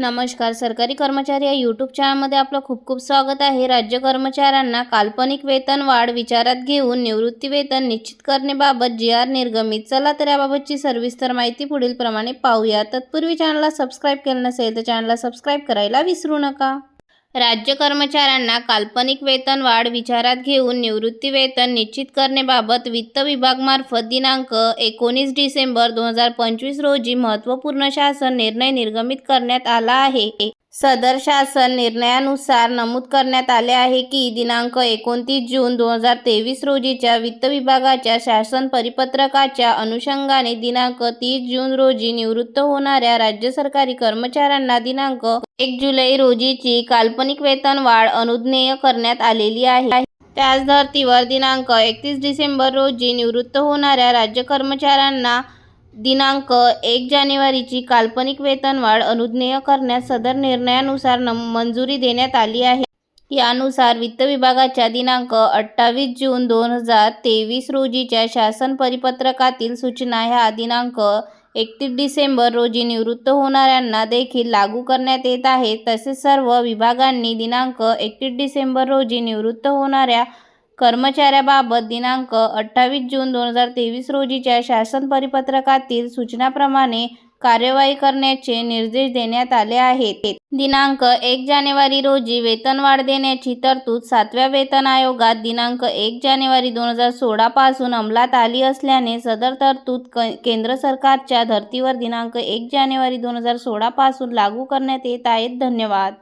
नमस्कार. सरकारी कर्मचारी या यूट्यूब चॅनलमध्ये आपलं खूप खूप स्वागत आहे. राज्य कर्मचाऱ्यांना काल्पनिक वेतनवाढ विचारात घेऊन निवृत्ती वेतन निश्चित करण्याबाबत जी.आर. निर्गमित. चला तर याबाबतची सविस्तर माहिती पुढील प्रमाणे पाहूया. तत्पूर्वी चॅनलला सबस्क्राईब केलं नसेल तर चॅनलला सबस्क्राईब करायला विसरू नका. राज्य कर्मचाऱ्यांना काल्पनिक वेतनवाढ विचारात घेऊन निवृत्ती वेतन निश्चित करण्याबाबत वित्त विभागामार्फत दिनांक 19 डिसेंबर 2025 रोजी महत्त्वपूर्ण शासन निर्णय निर्गमित करण्यात आला आहे. सदर शासन निर्णयानुसार नमूद करण्यात आले आहे की दिनांक 29 जून 2023 रोजीच्या वित्त विभागाच्या शासन परिपत्रकाच्या अनुषंगाने दिनांक 30 जून रोजी निवृत्त होणाऱ्या राज्य सरकारी कर्मचाऱ्यांना दिनांक 1 जुलै रोजीची काल्पनिक वेतनवाढ अनुज्ञेय करण्यात आलेली आहे. त्याच धर्तीवर दिनांक 31 डिसेंबर रोजी निवृत्त होणाऱ्या राज्य कर्मचाऱ्यांना दिनांक 1 जानेवारीची काल्पनिक वेतनवाढ अनुज्ञेय करण्यास सदर निर्णयानुसार मंजुरी देण्यात आली आहे. यानुसार वित्त विभागाच्या दिनांक 28 जून 2023 रोजीच्या शासन परिपत्रकातील सूचना ह्या दिनांक 31 डिसेंबर रोजी निवृत्त होणाऱ्यांना देखील लागू करण्यात येत आहेत. तसेच सर्व विभागांनी दिनांक 31 डिसेंबर रोजी निवृत्त होणाऱ्या कर्मचाऱ्याबाबत दिनांक 28 जून 2023 रोजीच्या शासन परिपत्रकातील सूचनाप्रमाणे कार्यवाही करण्याचे निर्देश देण्यात आले आहेत. दिनांक 1 जानेवारी रोजी वेतनवाढ देण्याची तरतूद 7व्या वेतन आयोगात दिनांक 1 जानेवारी 2016 पासून अंमलात आली असल्याने सदर तरतूद केंद्र सरकारच्या धर्तीवर दिनांक 1 जानेवारी 2016 पासून लागू करण्यात येत आहेत. धन्यवाद.